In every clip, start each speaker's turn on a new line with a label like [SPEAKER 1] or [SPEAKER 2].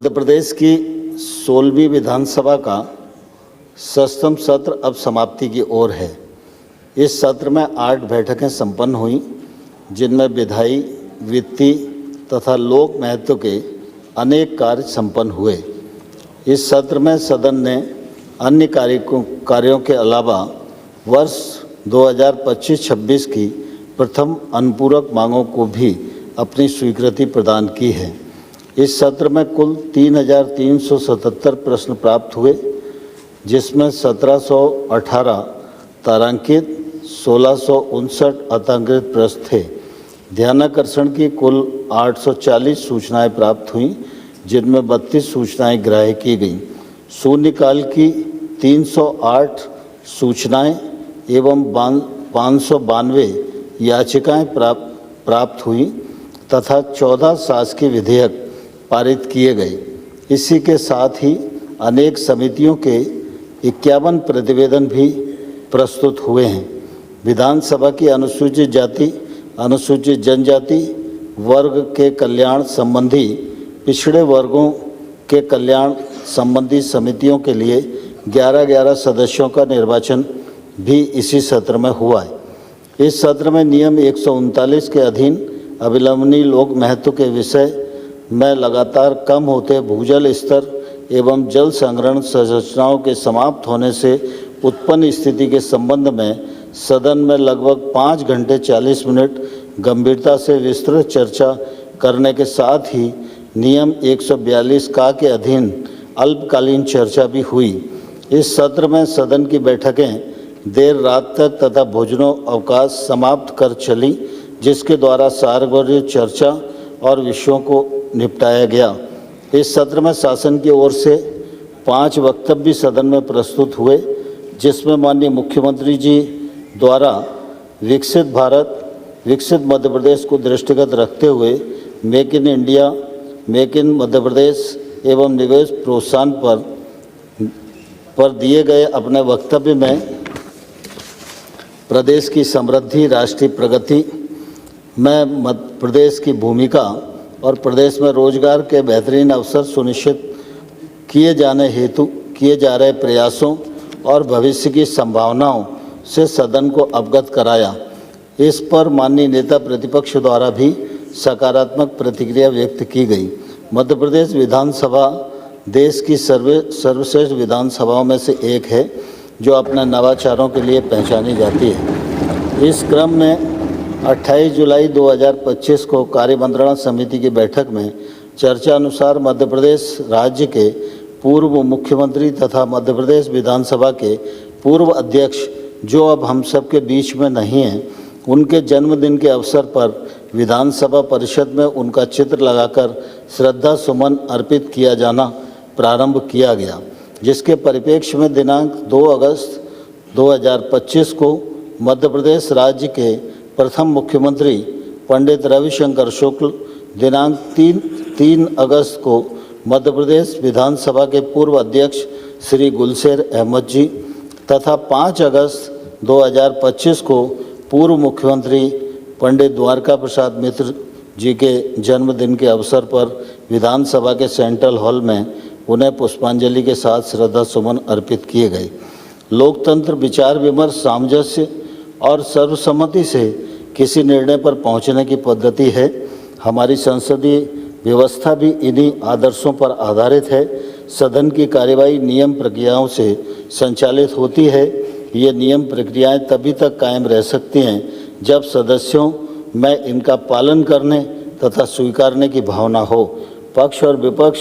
[SPEAKER 1] मध्य प्रदेश की 16वीं विधानसभा का सत्रहवां सत्र अब समाप्ति की ओर है। इस सत्र में 8 बैठकें संपन्न हुई, जिनमें विधायी, वित्तीय तथा लोक महत्व के अनेक कार्य संपन्न हुए। इस सत्र में सदन ने अन्य कार्यों के अलावा वर्ष 2025-26 की प्रथम अनुपूरक मांगों को भी अपनी स्वीकृति प्रदान की है। इस सत्र में कुल 3,377 प्रश्न प्राप्त हुए, जिसमें 1,718 तारांकित, 1,659 अतांकित प्रश्न थे। ध्यानाकर्षण की कुल 840 सूचनाएं प्राप्त हुईं, जिनमें 32 सूचनाएं ग्राह्य की गईं। शून्यकाल की 308 सूचनाएं एवं 592 याचिकाएं प्राप्त हुईं तथा 14 शासकीय विधेयक पारित किए गए। इसी के साथ ही अनेक समितियों के 51 प्रतिवेदन भी प्रस्तुत हुए हैं। विधानसभा की अनुसूचित जाति, अनुसूचित जनजाति वर्ग के कल्याण संबंधी, पिछड़े वर्गों के कल्याण संबंधी समितियों के लिए 11 सदस्यों का निर्वाचन भी इसी सत्र में हुआ है। इस सत्र में नियम 139 के अधीन अविलंबनीय लोक महत्व के विषय में लगातार कम होते भूजल स्तर एवं जल संग्रहण संरचनाओं के समाप्त होने से उत्पन्न स्थिति के संबंध में सदन में लगभग 5 घंटे 40 मिनट गंभीरता से विस्तृत चर्चा करने के साथ ही नियम 142 का के अधीन अल्पकालीन चर्चा भी हुई। इस सत्र में सदन की बैठकें देर रात तक तथा भोजनो अवकाश समाप्त कर चली, जिसके द्वारा सार्वजनिक चर्चा और विषयों को निपटाया गया। इस सत्र में शासन की ओर से 5 वक्तव्य सदन में प्रस्तुत हुए, जिसमें माननीय मुख्यमंत्री जी द्वारा विकसित भारत, विकसित मध्य प्रदेश को दृष्टिगत रखते हुए make in India, make in Madhya Pradesh एवं निवेश प्रोत्साहन पर दिए गए अपने वक्तव्य में प्रदेश की समृद्धि, राष्ट्रीय प्रगति में मध्य प्रदेश की भूमिका और प्रदेश में रोजगार के बेहतरीन अवसर सुनिश्चित किए जाने हेतु किए जा रहे प्रयासों और भविष्य की संभावनाओं से सदन को अवगत कराया। इस पर माननीय नेता प्रतिपक्ष द्वारा भी सकारात्मक प्रतिक्रिया व्यक्त की गई। मध्य प्रदेश विधानसभा देश की सर्वश्रेष्ठ विधानसभाओं में से एक है, जो अपने नवाचारों के लिए पहचानी जाती है। इस क्रम में 28 जुलाई 2025 को कार्यमंत्रणा समिति की बैठक में चर्चा अनुसार मध्य प्रदेश राज्य के पूर्व मुख्यमंत्री तथा मध्य प्रदेश विधानसभा के पूर्व अध्यक्ष, जो अब हम सब के बीच में नहीं हैं, उनके जन्मदिन के अवसर पर विधानसभा परिषद में उनका चित्र लगाकर श्रद्धा सुमन अर्पित किया जाना प्रारंभ किया गया, जिसके परिप्रेक्ष्य में दिनांक 2 अगस्त 2025 को मध्य प्रदेश राज्य के प्रथम मुख्यमंत्री पंडित रविशंकर शुक्ल, दिनांक 3 अगस्त को मध्य प्रदेश विधानसभा के पूर्व अध्यक्ष श्री गुलशेर अहमद जी तथा 5 अगस्त 2025 को पूर्व मुख्यमंत्री पंडित द्वारका प्रसाद मिश्र जी के जन्मदिन के अवसर पर विधानसभा के सेंट्रल हॉल में उन्हें पुष्पांजलि के साथ श्रद्धा सुमन अर्पित किए गए। लोकतंत्र विचार विमर्श, सामंजस्य और सर्वसम्मति से किसी निर्णय पर पहुंचने की पद्धति है। हमारी संसदीय व्यवस्था भी इन्हीं आदर्शों पर आधारित है। सदन की कार्यवाही नियम प्रक्रियाओं से संचालित होती है। ये नियम प्रक्रियाएं तभी तक कायम रह सकती हैं जब सदस्यों में इनका पालन करने तथा स्वीकारने की भावना हो। पक्ष और विपक्ष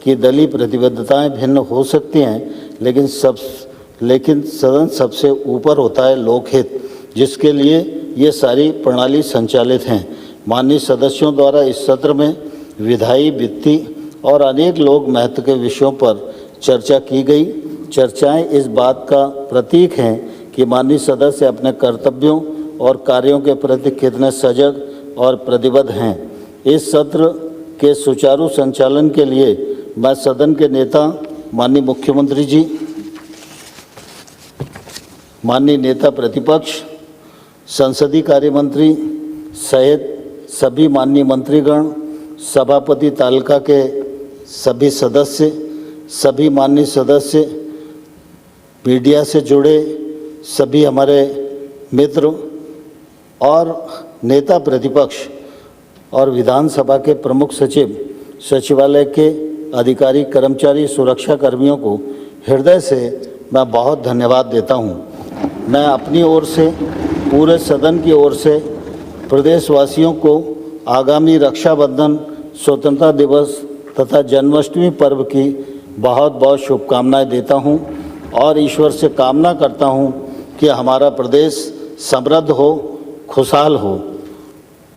[SPEAKER 1] की दलीय प्रतिबद्धताएं भिन्न हो सकती हैं, लेकिन सदन सबसे ऊपर होता है लोकहित, जिसके लिए ये सारी प्रणाली संचालित हैं। माननीय सदस्यों द्वारा इस सत्र में विधायी, वित्तीय और अनेक लोक महत्व के विषयों पर चर्चा की गई। चर्चाएं इस बात का प्रतीक हैं कि माननीय सदस्य अपने कर्तव्यों और कार्यों के प्रति कितने सजग और प्रतिबद्ध हैं। इस सत्र के सुचारू संचालन के लिए मैं सदन के नेता माननीय मुख्यमंत्री जी, माननीय नेता प्रतिपक्ष, संसदीय कार्य मंत्री सहित सभी माननीय मंत्रीगण, सभापति तालिका के सभी सदस्य, सभी माननीय सदस्य, मीडिया से जुड़े सभी हमारे मित्र और नेता प्रतिपक्ष और विधानसभा के प्रमुख सचिव, सचिवालय के अधिकारी, कर्मचारी, सुरक्षा कर्मियों को हृदय से मैं बहुत धन्यवाद देता हूं। मैं अपनी ओर से, पूरे सदन की ओर से प्रदेशवासियों को आगामी रक्षाबंधन, स्वतंत्रता दिवस तथा जन्माष्टमी पर्व की बहुत बहुत शुभकामनाएं देता हूं और ईश्वर से कामना करता हूं कि हमारा प्रदेश समृद्ध हो, खुशहाल हो।